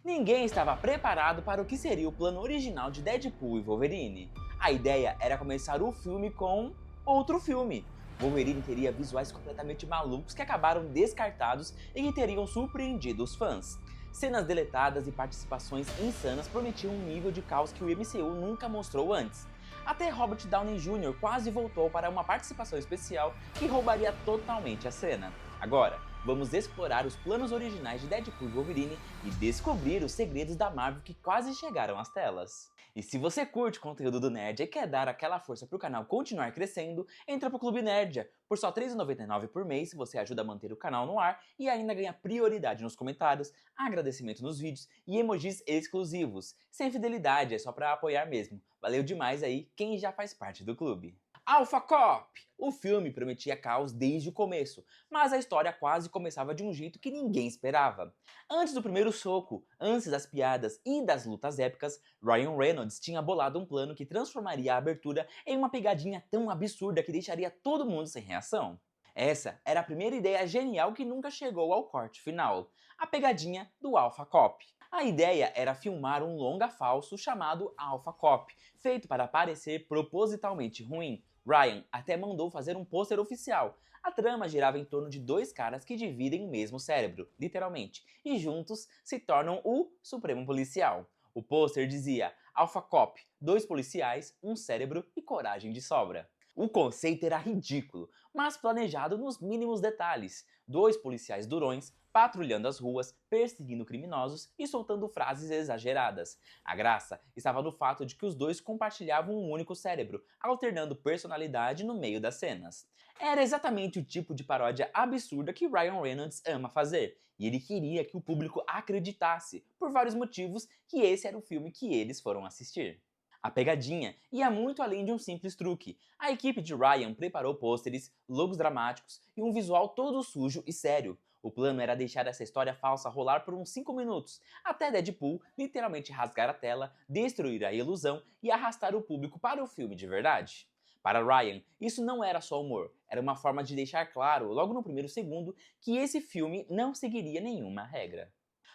Ninguém estava preparado para o que seria o plano original de Deadpool e Wolverine. A ideia era começar o filme com outro filme. Wolverine teria visuais completamente malucos que acabaram descartados e que teriam surpreendido os fãs. Cenas deletadas e participações insanas prometiam um nível de caos que o MCU nunca mostrou antes. Até Robert Downey Jr. quase voltou para uma participação especial que roubaria totalmente a cena. Agora, vamos explorar os planos originais de Deadpool e Wolverine e descobrir os segredos da Marvel que quase chegaram às telas. E se você curte conteúdo do Nerd e quer dar aquela força pro canal continuar crescendo, entra pro Clube Nerdia. Por só R$ 3,99 por mês, você ajuda a manter o canal no ar e ainda ganha prioridade nos comentários, agradecimento nos vídeos e emojis exclusivos. Sem fidelidade, é só pra apoiar mesmo. Valeu demais aí quem já faz parte do clube. Alpha Cop! O filme prometia caos desde o começo, mas a história quase começava de um jeito que ninguém esperava. Antes do primeiro soco, antes das piadas e das lutas épicas, Ryan Reynolds tinha bolado um plano que transformaria a abertura em uma pegadinha tão absurda que deixaria todo mundo sem reação. Essa era a primeira ideia genial que nunca chegou ao corte final, a pegadinha do Alpha Cop. A ideia era filmar um longa falso chamado Alpha Cop, feito para parecer propositalmente ruim. Ryan até mandou fazer um pôster oficial. A trama girava em torno de dois caras que dividem o mesmo cérebro, literalmente, e juntos se tornam o Supremo Policial. O pôster dizia Alpha Cop, dois policiais, um cérebro e coragem de sobra. O conceito era ridículo, mas planejado nos mínimos detalhes. Dois policiais durões patrulhando as ruas, perseguindo criminosos e soltando frases exageradas. A graça estava no fato de que os dois compartilhavam um único cérebro, alternando personalidade no meio das cenas. Era exatamente o tipo de paródia absurda que Ryan Reynolds ama fazer, e ele queria que o público acreditasse, por vários motivos, que esse era o filme que eles foram assistir. A pegadinha ia muito além de um simples truque. A equipe de Ryan preparou pôsteres, logos dramáticos e um visual todo sujo e sério. O plano era deixar essa história falsa rolar por uns 5 minutos, até Deadpool literalmente rasgar a tela, destruir a ilusão e arrastar o público para o filme de verdade. Para Ryan, isso não era só humor, era uma forma de deixar claro, logo no primeiro segundo, que esse filme não seguiria nenhuma regra.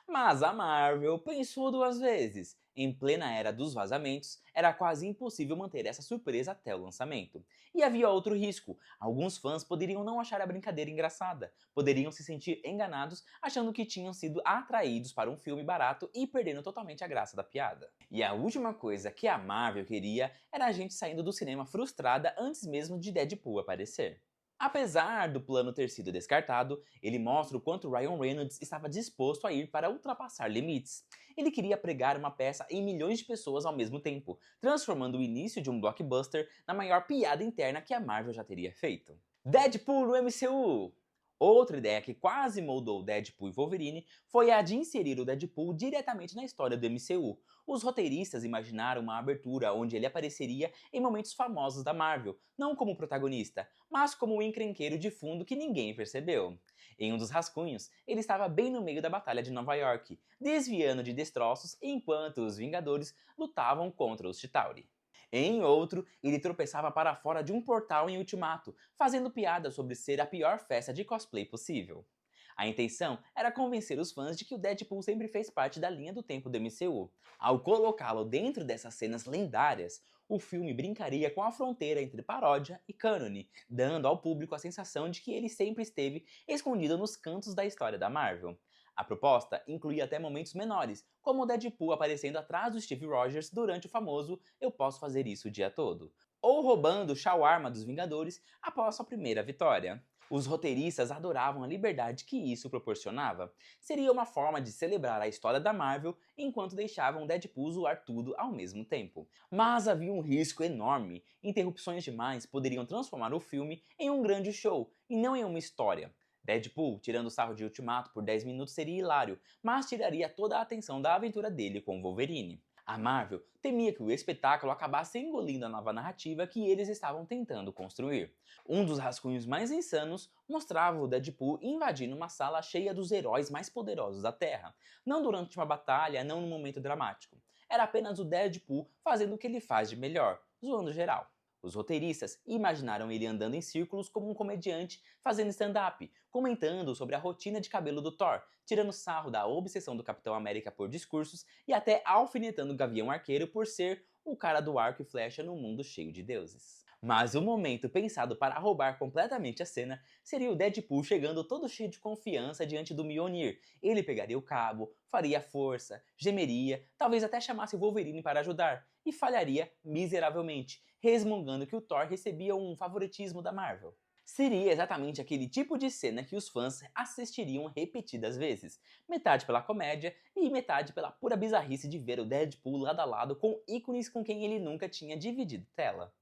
Mas a Marvel pensou duas vezes. Em plena era dos vazamentos, era quase impossível manter essa surpresa até o lançamento. E havia outro risco: alguns fãs poderiam não achar a brincadeira engraçada, poderiam se sentir enganados achando que tinham sido atraídos para um filme barato e perdendo totalmente a graça da piada. E a última coisa que a Marvel queria era a gente saindo do cinema frustrada antes mesmo de Deadpool aparecer. Apesar do plano ter sido descartado, ele mostra o quanto Ryan Reynolds estava disposto a ir para ultrapassar limites. Ele queria pregar uma peça em milhões de pessoas ao mesmo tempo, transformando o início de um blockbuster na maior piada interna que a Marvel já teria feito. Deadpool no MCU! Outra ideia que quase moldou Deadpool e Wolverine foi a de inserir o Deadpool diretamente na história do MCU. Os roteiristas imaginaram uma abertura onde ele apareceria em momentos famosos da Marvel, não como protagonista, mas como um encrenqueiro de fundo que ninguém percebeu. Em um dos rascunhos, ele estava bem no meio da Batalha de Nova York, desviando de destroços enquanto os Vingadores lutavam contra os Chitauri. Em outro, ele tropeçava para fora de um portal em Ultimato, fazendo piada sobre ser a pior festa de cosplay possível. A intenção era convencer os fãs de que o Deadpool sempre fez parte da linha do tempo do MCU. Ao colocá-lo dentro dessas cenas lendárias, o filme brincaria com a fronteira entre paródia e cânone, dando ao público a sensação de que ele sempre esteve escondido nos cantos da história da Marvel. A proposta incluía até momentos menores, como o Deadpool aparecendo atrás do Steve Rogers durante o famoso "Eu posso fazer isso o dia todo", ou roubando o shawarma dos Vingadores após sua primeira vitória. Os roteiristas adoravam a liberdade que isso proporcionava. Seria uma forma de celebrar a história da Marvel enquanto deixavam Deadpool zoar tudo ao mesmo tempo. Mas havia um risco enorme. Interrupções demais poderiam transformar o filme em um grande show e não em uma história. Deadpool tirando sarro de Ultimato por 10 minutos seria hilário, mas tiraria toda a atenção da aventura dele com Wolverine. A Marvel temia que o espetáculo acabasse engolindo a nova narrativa que eles estavam tentando construir. Um dos rascunhos mais insanos mostrava o Deadpool invadindo uma sala cheia dos heróis mais poderosos da Terra. Não durante uma batalha, não num momento dramático. Era apenas o Deadpool fazendo o que ele faz de melhor, zoando geral. Os roteiristas imaginaram ele andando em círculos como um comediante fazendo stand-up, comentando sobre a rotina de cabelo do Thor, tirando sarro da obsessão do Capitão América por discursos e até alfinetando o Gavião Arqueiro por ser o cara do arco e flecha num mundo cheio de deuses. Mas o momento pensado para roubar completamente a cena seria o Deadpool chegando todo cheio de confiança diante do Mjolnir. Ele pegaria o cabo, faria força, gemeria, talvez até chamasse o Wolverine para ajudar, e falharia miseravelmente, resmungando que o Thor recebia um favoritismo da Marvel. Seria exatamente aquele tipo de cena que os fãs assistiriam repetidas vezes, metade pela comédia e metade pela pura bizarrice de ver o Deadpool lado a lado com ícones com quem ele nunca tinha dividido tela.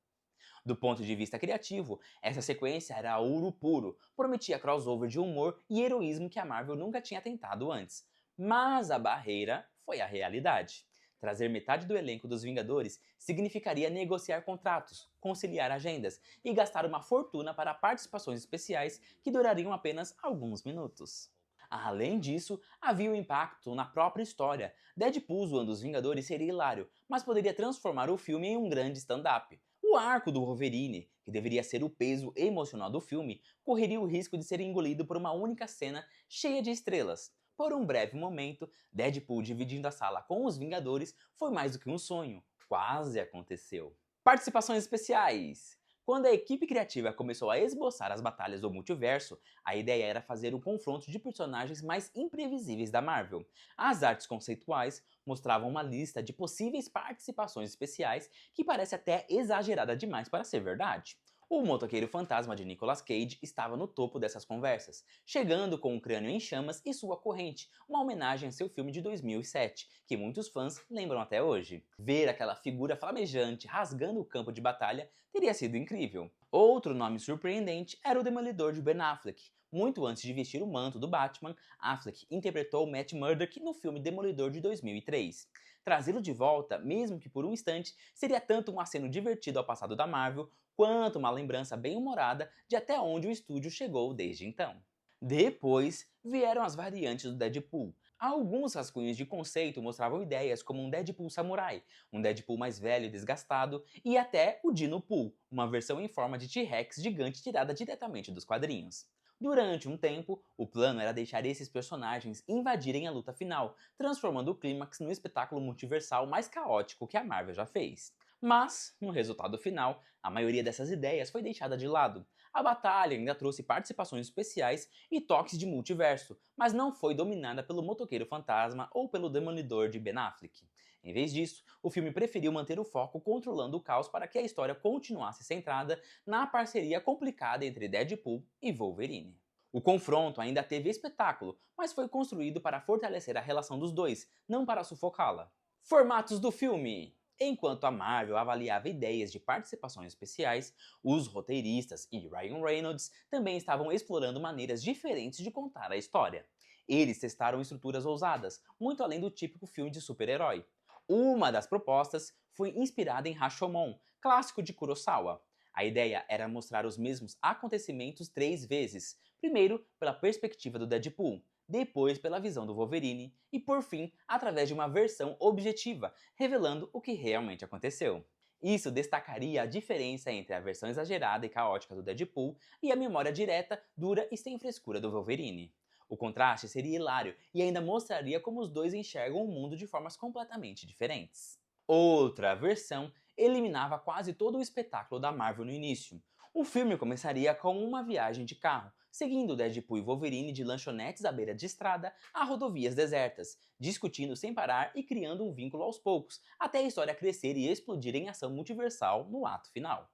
Do ponto de vista criativo, essa sequência era ouro puro, prometia crossover de humor e heroísmo que a Marvel nunca tinha tentado antes. Mas a barreira foi a realidade. Trazer metade do elenco dos Vingadores significaria negociar contratos, conciliar agendas e gastar uma fortuna para participações especiais que durariam apenas alguns minutos. Além disso, havia o impacto na própria história. Deadpool zoando os Vingadores seria hilário, mas poderia transformar o filme em um grande stand-up. O arco do Wolverine, que deveria ser o peso emocional do filme, correria o risco de ser engolido por uma única cena cheia de estrelas. Por um breve momento, Deadpool dividindo a sala com os Vingadores foi mais do que um sonho. Quase aconteceu. Participações especiais! Quando a equipe criativa começou a esboçar as batalhas do multiverso, a ideia era fazer um confronto de personagens mais imprevisíveis da Marvel. As artes conceituais mostravam uma lista de possíveis participações especiais que parece até exagerada demais para ser verdade. O motoqueiro fantasma de Nicolas Cage estava no topo dessas conversas, chegando com um crânio em chamas e sua corrente, uma homenagem a seu filme de 2007, que muitos fãs lembram até hoje. Ver aquela figura flamejante rasgando o campo de batalha teria sido incrível. Outro nome surpreendente era o Demolidor de Ben Affleck. Muito antes de vestir o manto do Batman, Affleck interpretou Matt Murdock no filme Demolidor de 2003. Trazê-lo de volta, mesmo que por um instante, seria tanto um aceno divertido ao passado da Marvel, quanto uma lembrança bem-humorada de até onde o estúdio chegou desde então. Depois vieram as variantes do Deadpool. Alguns rascunhos de conceito mostravam ideias como um Deadpool samurai, um Deadpool mais velho e desgastado, e até o Dinopool, uma versão em forma de T-Rex gigante tirada diretamente dos quadrinhos. Durante um tempo, o plano era deixar esses personagens invadirem a luta final, transformando o clímax no espetáculo multiversal mais caótico que a Marvel já fez. Mas, no resultado final, a maioria dessas ideias foi deixada de lado. A batalha ainda trouxe participações especiais e toques de multiverso, mas não foi dominada pelo motoqueiro fantasma ou pelo demolidor de Ben Affleck. Em vez disso, o filme preferiu manter o foco controlando o caos para que a história continuasse centrada na parceria complicada entre Deadpool e Wolverine. O confronto ainda teve espetáculo, mas foi construído para fortalecer a relação dos dois, não para sufocá-la. Formatos do filme. Enquanto a Marvel avaliava ideias de participações especiais, os roteiristas e Ryan Reynolds também estavam explorando maneiras diferentes de contar a história. Eles testaram estruturas ousadas, muito além do típico filme de super-herói. Uma das propostas foi inspirada em Rashomon, clássico de Kurosawa. A ideia era mostrar os mesmos acontecimentos 3 vezes, primeiro pela perspectiva do Deadpool, depois pela visão do Wolverine e, por fim, através de uma versão objetiva, revelando o que realmente aconteceu. Isso destacaria a diferença entre a versão exagerada e caótica do Deadpool e a memória direta, dura e sem frescura do Wolverine. O contraste seria hilário e ainda mostraria como os dois enxergam o mundo de formas completamente diferentes. Outra versão eliminava quase todo o espetáculo da Marvel no início. O filme começaria com uma viagem de carro, seguindo Deadpool e Wolverine de lanchonetes à beira de estrada a rodovias desertas, discutindo sem parar e criando um vínculo aos poucos, até a história crescer e explodir em ação multiversal no ato final.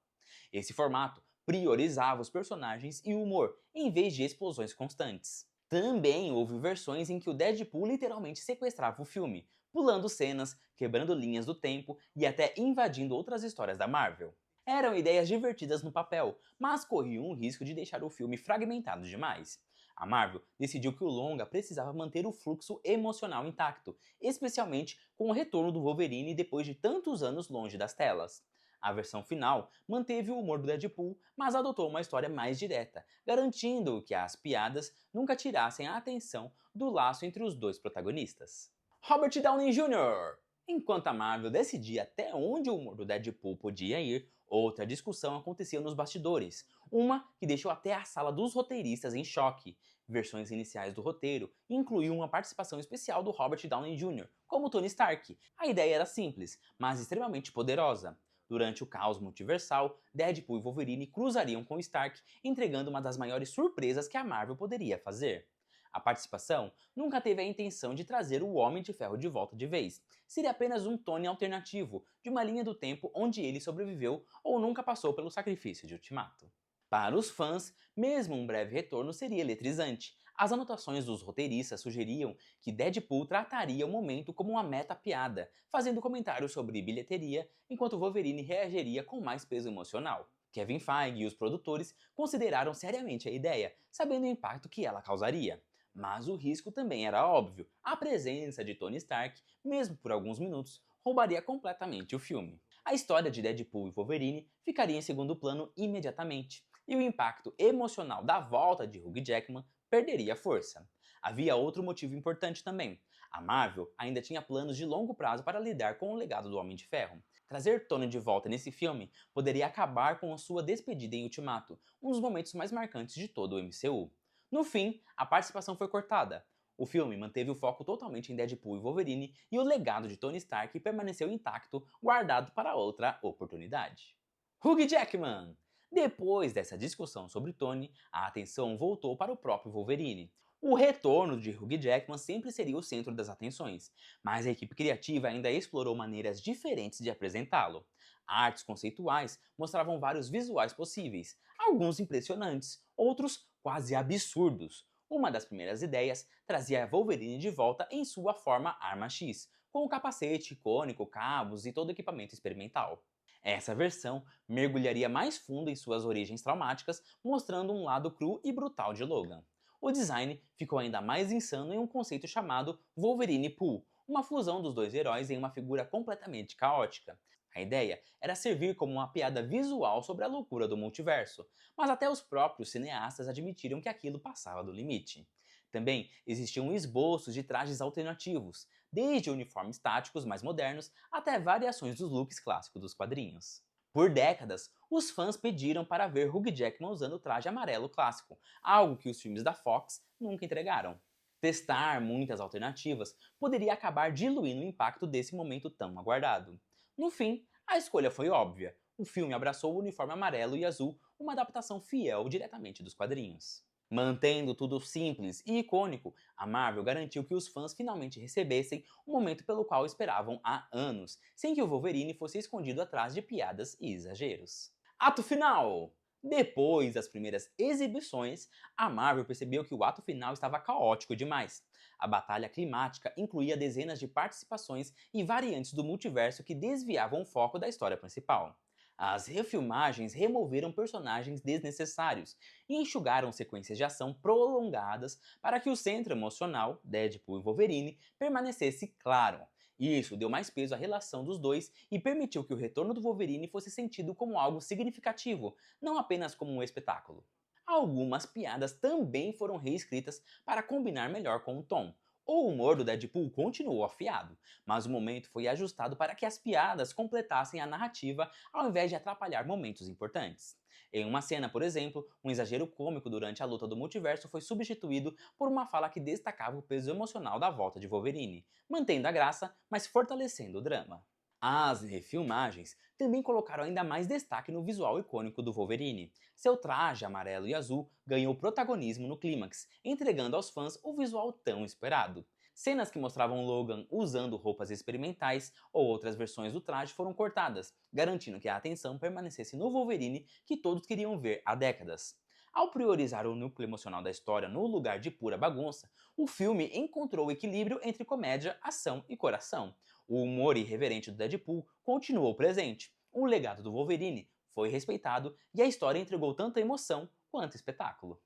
Esse formato priorizava os personagens e o humor, em vez de explosões constantes. Também houve versões em que o Deadpool literalmente sequestrava o filme, pulando cenas, quebrando linhas do tempo e até invadindo outras histórias da Marvel. Eram ideias divertidas no papel, mas corriam o risco de deixar o filme fragmentado demais. A Marvel decidiu que o longa precisava manter o fluxo emocional intacto, especialmente com o retorno do Wolverine depois de tantos anos longe das telas. A versão final manteve o humor do Deadpool, mas adotou uma história mais direta, garantindo que as piadas nunca tirassem a atenção do laço entre os dois protagonistas. Robert Downey Jr. Enquanto a Marvel decidia até onde o humor do Deadpool podia ir, Outra discussão acontecia nos bastidores, uma que deixou até a sala dos roteiristas em choque. Versões iniciais do roteiro incluíam uma participação especial do Robert Downey Jr. como Tony Stark. A ideia era simples, mas extremamente poderosa. Durante o caos multiversal, Deadpool e Wolverine cruzariam com Stark, entregando uma das maiores surpresas que a Marvel poderia fazer. A participação nunca teve a intenção de trazer o Homem de Ferro de volta de vez. Seria apenas um Tony alternativo, de uma linha do tempo onde ele sobreviveu ou nunca passou pelo sacrifício de Ultimato. Para os fãs, mesmo um breve retorno seria eletrizante. As anotações dos roteiristas sugeriam que Deadpool trataria o momento como uma meta-piada, fazendo comentários sobre bilheteria, enquanto Wolverine reagiria com mais peso emocional. Kevin Feige e os produtores consideraram seriamente a ideia, sabendo o impacto que ela causaria. Mas o risco também era óbvio. A presença de Tony Stark, mesmo por alguns minutos, roubaria completamente o filme. A história de Deadpool e Wolverine ficaria em segundo plano imediatamente, e o impacto emocional da volta de Hugh Jackman perderia força. Havia outro motivo importante também. A Marvel ainda tinha planos de longo prazo para lidar com o legado do Homem de Ferro. Trazer Tony de volta nesse filme poderia acabar com a sua despedida em Ultimato, um dos momentos mais marcantes de todo o MCU. No fim, a participação foi cortada. O filme manteve o foco totalmente em Deadpool e Wolverine e o legado de Tony Stark permaneceu intacto, guardado para outra oportunidade. Hugh Jackman! Depois dessa discussão sobre Tony, a atenção voltou para o próprio Wolverine. O retorno de Hugh Jackman sempre seria o centro das atenções, mas a equipe criativa ainda explorou maneiras diferentes de apresentá-lo. Artes conceituais mostravam vários visuais possíveis, alguns impressionantes, outros quase absurdos. Uma das primeiras ideias trazia Wolverine de volta em sua forma Arma X, com o capacete icônico, cabos e todo o equipamento experimental. Essa versão mergulharia mais fundo em suas origens traumáticas, mostrando um lado cru e brutal de Logan. O design ficou ainda mais insano em um conceito chamado Wolverine Pool, uma fusão dos dois heróis em uma figura completamente caótica. A ideia era servir como uma piada visual sobre a loucura do multiverso, mas até os próprios cineastas admitiram que aquilo passava do limite. Também existiam esboços de trajes alternativos, desde uniformes táticos mais modernos até variações dos looks clássicos dos quadrinhos. Por décadas, os fãs pediram para ver Hugh Jackman usando o traje amarelo clássico, algo que os filmes da Fox nunca entregaram. Testar muitas alternativas poderia acabar diluindo o impacto desse momento tão aguardado. No fim, a escolha foi óbvia. O filme abraçou o uniforme amarelo e azul, uma adaptação fiel diretamente dos quadrinhos. Mantendo tudo simples e icônico, a Marvel garantiu que os fãs finalmente recebessem o momento pelo qual esperavam há anos, sem que o Wolverine fosse escondido atrás de piadas e exageros. Ato final! Depois das primeiras exibições, a Marvel percebeu que o ato final estava caótico demais. A batalha climática incluía dezenas de participações e variantes do multiverso que desviavam o foco da história principal. As refilmagens removeram personagens desnecessários e enxugaram sequências de ação prolongadas para que o centro emocional, Deadpool e Wolverine, permanecesse claro. Isso deu mais peso à relação dos dois e permitiu que o retorno do Wolverine fosse sentido como algo significativo, não apenas como um espetáculo. Algumas piadas também foram reescritas para combinar melhor com o tom. O humor do Deadpool continuou afiado, mas o momento foi ajustado para que as piadas completassem a narrativa ao invés de atrapalhar momentos importantes. Em uma cena, por exemplo, um exagero cômico durante a luta do multiverso foi substituído por uma fala que destacava o peso emocional da volta de Wolverine, mantendo a graça, mas fortalecendo o drama. As refilmagens também colocaram ainda mais destaque no visual icônico do Wolverine. Seu traje amarelo e azul ganhou protagonismo no clímax, entregando aos fãs o visual tão esperado. Cenas que mostravam Logan usando roupas experimentais ou outras versões do traje foram cortadas, garantindo que a atenção permanecesse no Wolverine que todos queriam ver há décadas. Ao priorizar o núcleo emocional da história no lugar de pura bagunça, o filme encontrou o equilíbrio entre comédia, ação e coração. O humor irreverente do Deadpool continuou presente, o legado do Wolverine foi respeitado e a história entregou tanta emoção quanto espetáculo.